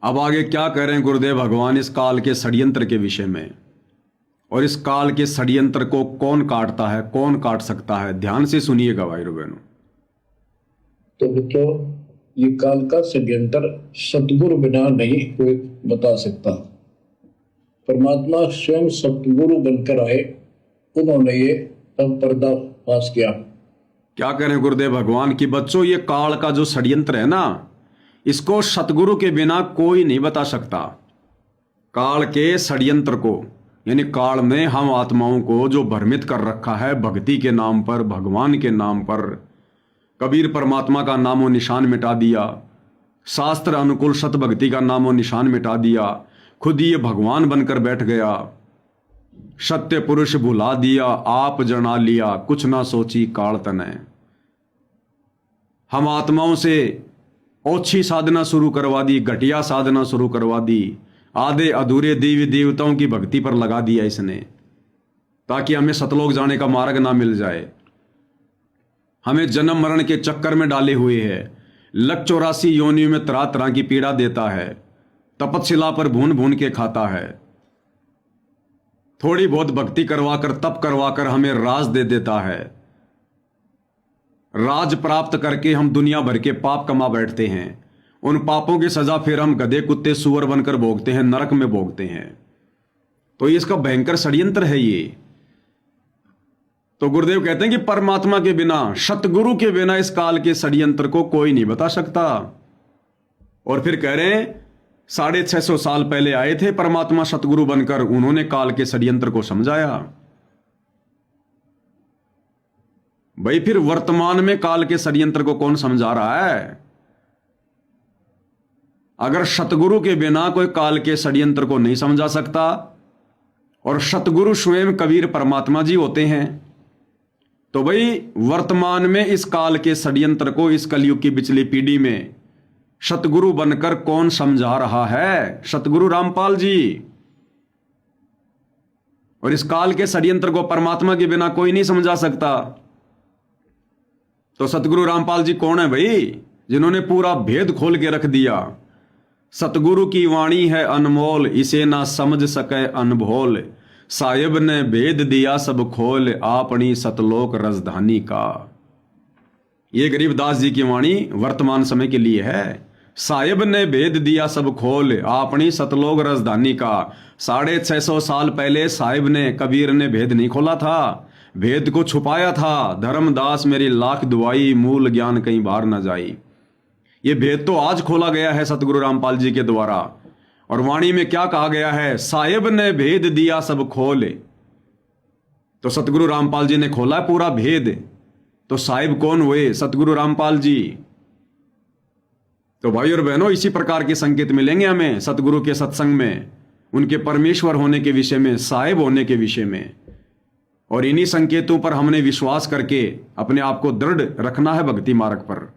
अब आगे क्या कह रहे हैं गुरुदेव भगवान इस काल के षड्यंत्र के विषय में, और इस काल के षड्यंत्र को कौन काटता है, कौन काट सकता है। ध्यान से सुनिएगा भाई बहनों। तो बच्चों, ये काल का षड्यंत्र सतगुरु बिना नहीं कोई बता सकता। परमात्मा स्वयं सतगुरु बनकर आए, उन्होंने ये तब पर्दाफाश किया। क्या कह रहे हैं गुरुदेव भगवान कि बच्चों ये काल का जो षड्यंत्र है ना, इसको सतगुरु के बिना कोई नहीं बता सकता। काल के षड्यंत्र को, यानी काल ने हम आत्माओं को जो भ्रमित कर रखा है भक्ति के नाम पर, भगवान के नाम पर, कबीर परमात्मा का नामो निशान मिटा दिया, शास्त्र अनुकूल सत भक्ति का नामो निशान मिटा दिया, खुद ये भगवान बनकर बैठ गया, सत्य पुरुष भुला दिया, आप जना लिया, कुछ ना सोची काल तने। हम आत्माओं से ओछी साधना शुरू करवा दी, घटिया साधना शुरू करवा दी, आधे अधूरे देवी देवताओं की भक्ति पर लगा दिया इसने, ताकि हमें सतलोक जाने का मार्ग ना मिल जाए। हमें जन्म मरण के चक्कर में डाले हुए है, 184 योनियों में तरह तरह की पीड़ा देता है, तपस्या पर भून भून के खाता है, थोड़ी बहुत भक्ति करवाकर तप करवाकर हमें राज दे देता है। राज प्राप्त करके हम दुनिया भर के पाप कमा बैठते हैं, उन पापों की सजा फिर हम गधे कुत्ते सुअर बनकर भोगते हैं, नरक में भोगते हैं। तो इसका भयंकर षड्यंत्र है ये। तो गुरुदेव कहते हैं कि परमात्मा के बिना, सतगुरु के बिना इस काल के षड्यंत्र को कोई नहीं बता सकता। और फिर कह रहे हैं 650 साल पहले आए थे परमात्मा सतगुरु बनकर, उन्होंने काल के षड्यंत्र को समझाया। भाई फिर वर्तमान में काल के षड्यंत्र को कौन समझा रहा है? अगर सतगुरु के बिना कोई काल के षड्यंत्र को नहीं समझा सकता, और सतगुरु स्वयं कबीर परमात्मा जी होते हैं, तो भाई वर्तमान में इस काल के षड्यंत्र को इस कलयुग की पिछली पीढ़ी में सतगुरु बनकर कौन समझा रहा है? सतगुरु रामपाल जी। और इस काल के षड्यंत्र को परमात्मा के बिना कोई नहीं समझा सकता। तो सतगुरु रामपाल जी कौन है भाई? जिन्होंने पूरा भेद खोल के रख दिया। सतगुरु की वाणी है अनमोल, इसे ना समझ सके अनभोल, साहिब ने भेद दिया सब खोल, आपनी सतलोक राजधानी का। ये गरीबदास जी की वाणी वर्तमान समय के लिए है। साहिब ने भेद दिया सब खोल, आपनी सतलोक राजधानी का। 650 साल पहले साहिब ने, कबीर ने भेद नहीं खोला था, भेद को छुपाया था। धर्मदास मेरी लाख दुआई, मूल ज्ञान कहीं बाहर न जाई। ये भेद तो आज खोला गया है सतगुरु रामपाल जी के द्वारा। और वाणी में क्या कहा गया है? साहिब ने भेद दिया सब खोल। तो सतगुरु रामपाल जी ने खोला पूरा भेद। तो साहिब कौन हुए? सतगुरु रामपाल जी। तो भाई और बहनों, इसी प्रकार के संकेत मिलेंगे हमें सतगुरु के सत्संग में, उनके परमेश्वर होने के विषय में, साहिब होने के विषय में। और इन्हीं संकेतों पर हमने विश्वास करके अपने आप को दृढ़ रखना है भक्ति मार्ग पर।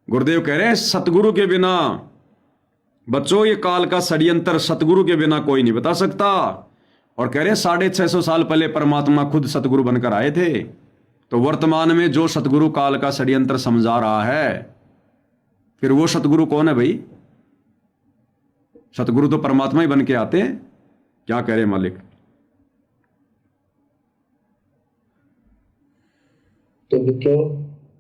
गुरुदेव कह रहे हैं सतगुरु के बिना, बच्चों ये काल का षड्यंत्र सतगुरु के बिना कोई नहीं बता सकता। और कह रहे हैं 650 साल पहले परमात्मा खुद सतगुरु बनकर आए थे। तो वर्तमान में जो सतगुरु काल का षड्यंत्र समझा रहा है, फिर वो सतगुरु कौन है भाई? सतगुरु तो परमात्मा ही बन के आते हैं। क्या कह रहे मालिक? तो बच्चों,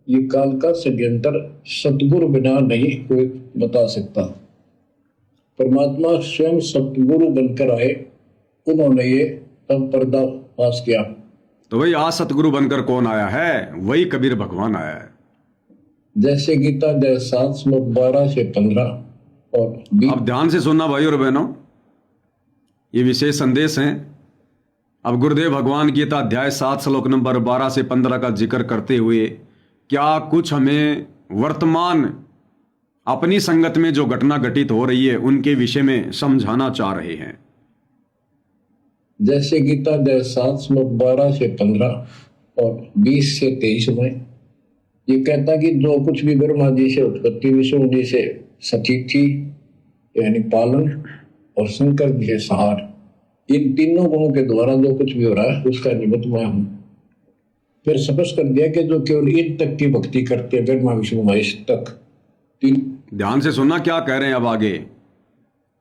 ये काल का षड्यंत्र सतगुरु बिना नहीं कोई बता सकता। परमात्मा स्वयं सतगुरु बनकर आए, उन्होंने ये तब पर्दाफाश किया। तो भाई आज सतगुरु बनकर कौन आया है? वही कबीर भगवान आया है। जैसे गीता 7 श्लोक 12 से 15 और 20। अब ध्यान से सुनना भाई और बहनों, ये विशेष संदेश हैं। अब गुरुदेव भगवान गीता अध्याय 7 श्लोक नंबर 12 से 15 का जिक्र करते हुए क्या कुछ हमें वर्तमान अपनी संगत में जो घटना घटित हो रही है उनके विषय में समझाना चाह रहे हैं। जैसे गीता 7 श्लोक 12 से 15 और 20 से 23 में ये कहता कि जो कुछ भी ब्रह्मा जी से उत्पत्ति, विष्णु जी से सचिथि यानी पालन, और शंकर जी से संहार, इन तीनों गुणों के द्वारा जो कुछ भी हो रहा है उसका निमित्त मैं हूं। फिर स्पष्ट कर दिया कि जो केवल इन तक की भक्ति करते हैं, ब्रह्मा विष्णु महेश तक, ध्यान से सुनना क्या कह रहे हैं अब आगे,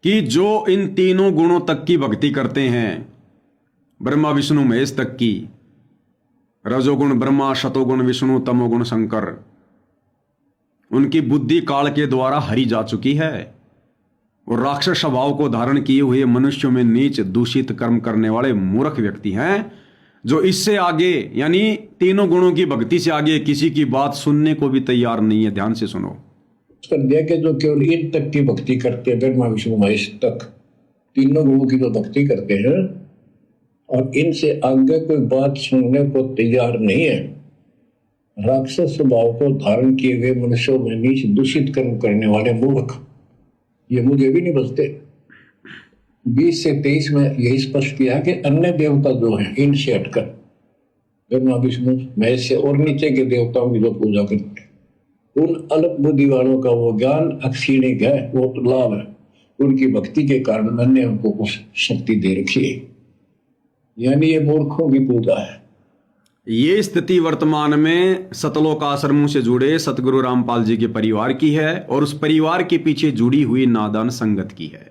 कि जो इन तीनों गुणों तक की भक्ति करते हैं, ब्रह्मा विष्णु महेश तक की, रजोगुण ब्रह्मा, शतोगुण विष्णु, तमोगुण शंकर, उनकी बुद्धि काल के द्वारा हरी जा चुकी है और राक्षस स्वभाव को धारण किए हुए मनुष्यों में नीच दूषित कर्म करने वाले मूर्ख व्यक्ति हैं, जो इससे आगे यानी तीनों गुणों की भक्ति से आगे किसी की बात सुनने को भी तैयार नहीं है। ध्यान से सुनो, कर दिया कि जो केवल इन तक की भक्ति करते हैं, ब्रह्मा विष्णु महेश तक तीनों गुणों की जो भक्ति करते हैं और इनसे आगे कोई बात सुनने को तैयार नहीं है, राक्षस स्वभाव को धारण किए हुए मनुष्यों में नीच दूषित कर्म करने वाले मूर्ख, ये मुझे भी नहीं बचते। 20 से 23 में यही स्पष्ट किया कि अन्य देवता जो हैं इनसे हटकर ब्रह्मा विष्णु महेश से और नीचे के देवताओं की जो पूजा करते हैं, उन अल्प बुद्धि वालों का वो ज्ञान अक्षीणिक है, वो तो लाभ है, उनकी भक्ति के कारण मैंने उनको कुछ शक्ति दे रखी है, यानी ये मूर्खों की पूजा है। ये स्थिति वर्तमान में सतलोक आश्रमों से जुड़े सतगुरु रामपाल जी के परिवार की है और उस परिवार के पीछे जुड़ी हुई नादान संगत की है।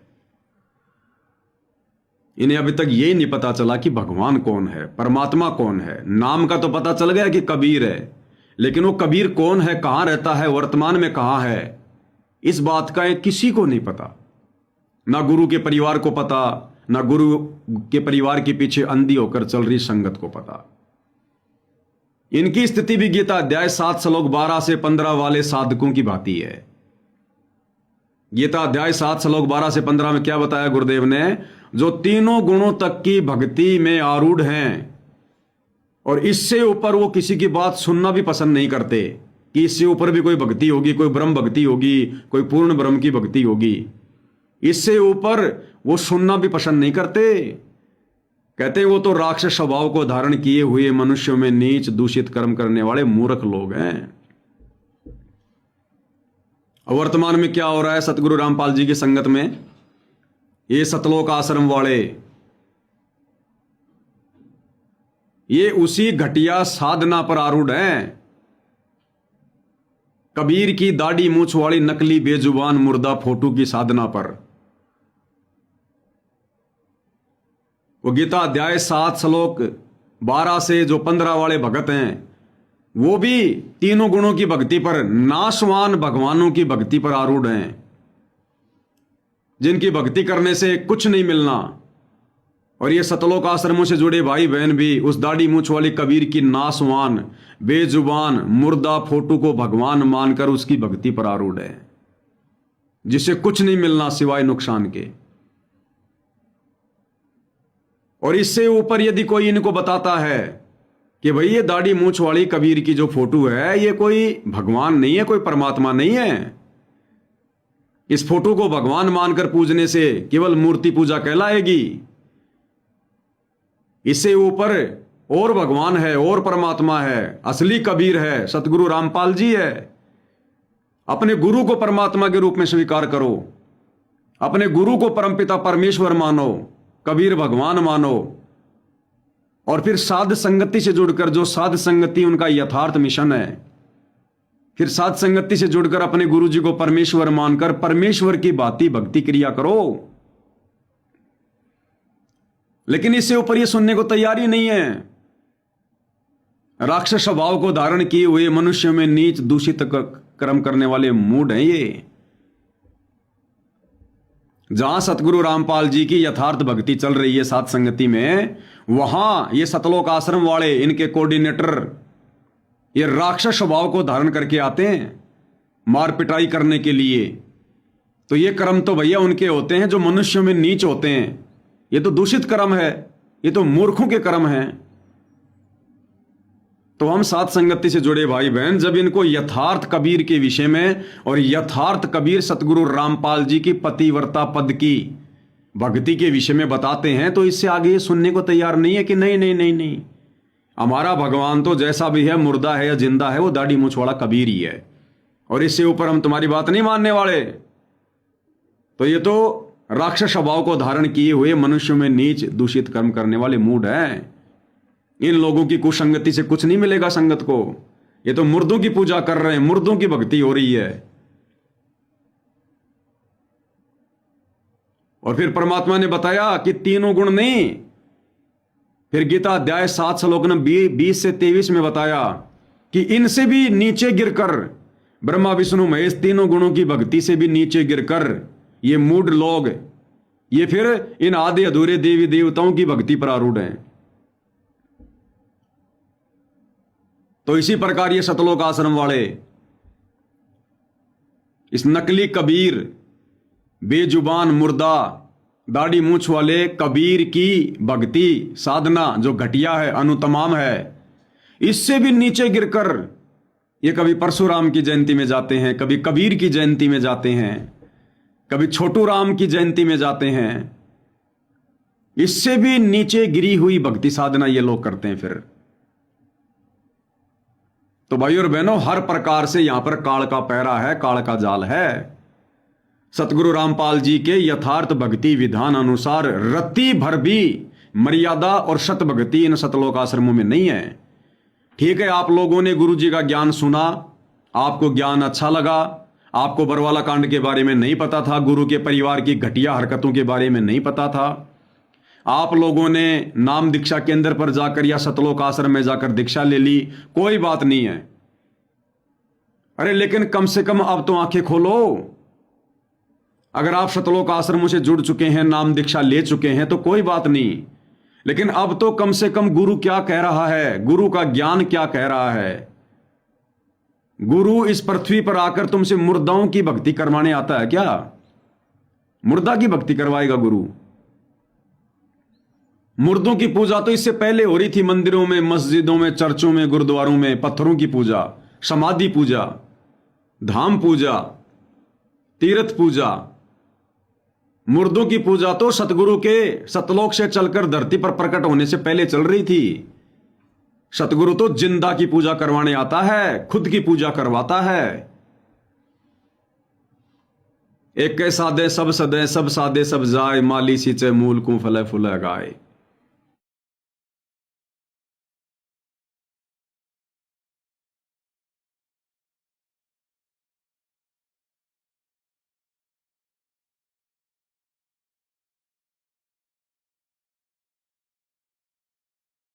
इन्हें अभी तक ये नहीं पता चला कि भगवान कौन है, परमात्मा कौन है। नाम का तो पता चल गया कि कबीर है, लेकिन वो कबीर कौन है, कहां रहता है, वर्तमान में कहां है, इस बात का किसी को नहीं पता। ना गुरु के परिवार को पता, ना गुरु के परिवार के पीछे अंधी होकर चल रही संगत को पता। इनकी स्थिति भी गीता अध्याय 7 श्लोक 12 से 15 वाले साधकों की भांति है। गीता अध्याय 7 श्लोक 12 से 15 में क्या बताया गुरुदेव ने, जो तीनों गुणों तक की भक्ति में आरूढ़ हैं और इससे ऊपर वो किसी की बात सुनना भी पसंद नहीं करते कि इससे ऊपर भी कोई भक्ति होगी, कोई ब्रह्म भक्ति होगी, कोई पूर्ण ब्रह्म की भक्ति होगी, इससे ऊपर वो सुनना भी पसंद नहीं करते। कहते वो तो राक्षस स्वभाव को धारण किए हुए मनुष्यों में नीच दूषित कर्म करने वाले मूर्ख लोग हैं। वर्तमान में क्या हो रहा है सतगुरु रामपाल जी की संगत में, ये सतलोक आश्रम वाले ये उसी घटिया साधना पर आरूढ़ हैं, कबीर की दाढ़ी मूछ वाली नकली बेजुबान मुर्दा फोटो की साधना पर। वो गीता अध्याय 7 श्लोक 12 से जो 15 वाले भगत हैं, वो भी तीनों गुणों की भक्ति पर, नाशवान भगवानों की भक्ति पर आरूढ़ हैं, जिनकी भक्ति करने से कुछ नहीं मिलना। और ये सतलोक आश्रमों से जुड़े भाई बहन भी उस दाढ़ी मूछ वाली कबीर की नासवान बेजुबान मुर्दा फोटो को भगवान मानकर उसकी भक्ति पर आरूढ़ है, जिससे कुछ नहीं मिलना सिवाय नुकसान के। और इससे ऊपर यदि कोई इनको बताता है कि भाई ये दाढ़ी मूछ वाली कबीर की जो फोटो है ये कोई भगवान नहीं है, कोई परमात्मा नहीं है, इस फोटो को भगवान मानकर पूजने से केवल मूर्ति पूजा कहलाएगी, इससे ऊपर और भगवान है और परमात्मा है, असली कबीर है, सतगुरु रामपाल जी है। अपने गुरु को परमात्मा के रूप में स्वीकार करो, अपने गुरु को परमपिता परमेश्वर मानो, कबीर भगवान मानो, और फिर साध संगति से जुड़कर, जो साध संगति उनका यथार्थ मिशन है, फिर साध संगति से जुड़कर अपने गुरु जी को परमेश्वर मानकर परमेश्वर की भांति भक्ति क्रिया करो। लेकिन इससे ऊपर ये सुनने को तैयार ही नहीं है। राक्षस स्वभाव को धारण किए हुए मनुष्यों में नीच दूषित कर्म करने वाले मूड हैं ये। जहां सतगुरु रामपाल जी की यथार्थ भक्ति चल रही है साध संगति में, वहां ये सतलोक आश्रम वाले, इनके कोऑर्डिनेटर, ये राक्षस स्वभाव को धारण करके आते हैं मार पिटाई करने के लिए। तो ये कर्म तो भैया उनके होते हैं जो मनुष्यों में नीच होते हैं, ये तो दूषित कर्म है, ये तो मूर्खों के कर्म हैं। तो हम साध संगति से जुड़े भाई बहन जब इनको यथार्थ कबीर के विषय में और यथार्थ कबीर सतगुरु रामपाल जी की पतिव्रता पद की भक्ति के विषय में बताते हैं, तो इससे आगे ये सुनने को तैयार नहीं है कि नहीं नहीं नहीं नहीं, हमारा भगवान तो जैसा भी है, मुर्दा है या जिंदा है, वो दाढ़ी मूछ वाला कबीर ही है, और इससे ऊपर हम तुम्हारी बात नहीं मानने वाले। तो ये तो राक्षस स्वभाव को धारण किए हुए मनुष्यों में नीच दूषित कर्म करने वाले मूड हैं। इन लोगों की कुसंगति से कुछ नहीं मिलेगा संगत को। ये तो मुर्दों की पूजा कर रहे हैं, मुर्दों की भक्ति हो रही है। और फिर परमात्मा ने बताया कि तीनों गुण नहीं, फिर गीता अध्याय 7 श्लोक नंबर 20 से 23 में बताया कि इनसे भी नीचे गिरकर, ब्रह्मा विष्णु महेश तीनों गुणों की भक्ति से भी नीचे गिरकर ये मूढ़ लोग, ये फिर इन आधे अधूरे देवी देवताओं की भक्ति पर आरूढ़ हैं। तो इसी प्रकार ये सतलोक आश्रम वाले इस नकली कबीर, बेजुबान मुर्दा, दाढ़ी मूछ वाले कबीर की भक्ति साधना जो घटिया है, अनुतमाम है, इससे भी नीचे गिरकर ये कभी परशुराम की जयंती में जाते हैं, कभी कबीर की जयंती में जाते हैं, कभी छोटू राम की जयंती में जाते हैं। इससे भी नीचे गिरी हुई भक्ति साधना ये लोग करते हैं फिर। तो भाई और बहनों, हर प्रकार से यहां पर काल का पहरा है, काल का जाल है। सतगुरु रामपाल जी के यथार्थ भक्ति विधान अनुसार रत्ती भर भी मर्यादा और सत भक्ति इन सतलोक आश्रमों में नहीं है। ठीक है, आप लोगों ने गुरु जी का ज्ञान सुना, आपको ज्ञान अच्छा लगा, आपको बरवाला कांड के बारे में नहीं पता था, गुरु के परिवार की घटिया हरकतों के बारे में नहीं पता था, आप लोगों ने नाम दीक्षा केंद्र पर जाकर या सतलोक आश्रम में जाकर दीक्षा ले ली, कोई बात नहीं है। अरे लेकिन कम से कम अब तो आंखें खोलो। अगर आप सतलोक आश्रमों से जुड़ चुके हैं, नाम दीक्षा ले चुके हैं तो कोई बात नहीं, लेकिन अब तो कम से कम गुरु क्या कह रहा है, गुरु का ज्ञान क्या कह रहा है। गुरु इस पृथ्वी पर आकर तुमसे मुर्दाओं की भक्ति करवाने आता है क्या? मुर्दा की भक्ति करवाएगा गुरु? मुर्दों की पूजा तो इससे पहले हो रही थी मंदिरों में, मस्जिदों में, चर्चों में, गुरुद्वारों में। पत्थरों की पूजा, समाधि पूजा, धाम पूजा, तीर्थ पूजा, मुर्दों की पूजा तो सतगुरु के सतलोक से चलकर धरती पर प्रकट होने से पहले चल रही थी। सतगुरु तो जिंदा की पूजा करवाने आता है, खुद की पूजा करवाता है। एक के सादे सब सदे, सब सादे सब जाए, माली सींचे मूल को फले फूले गाए।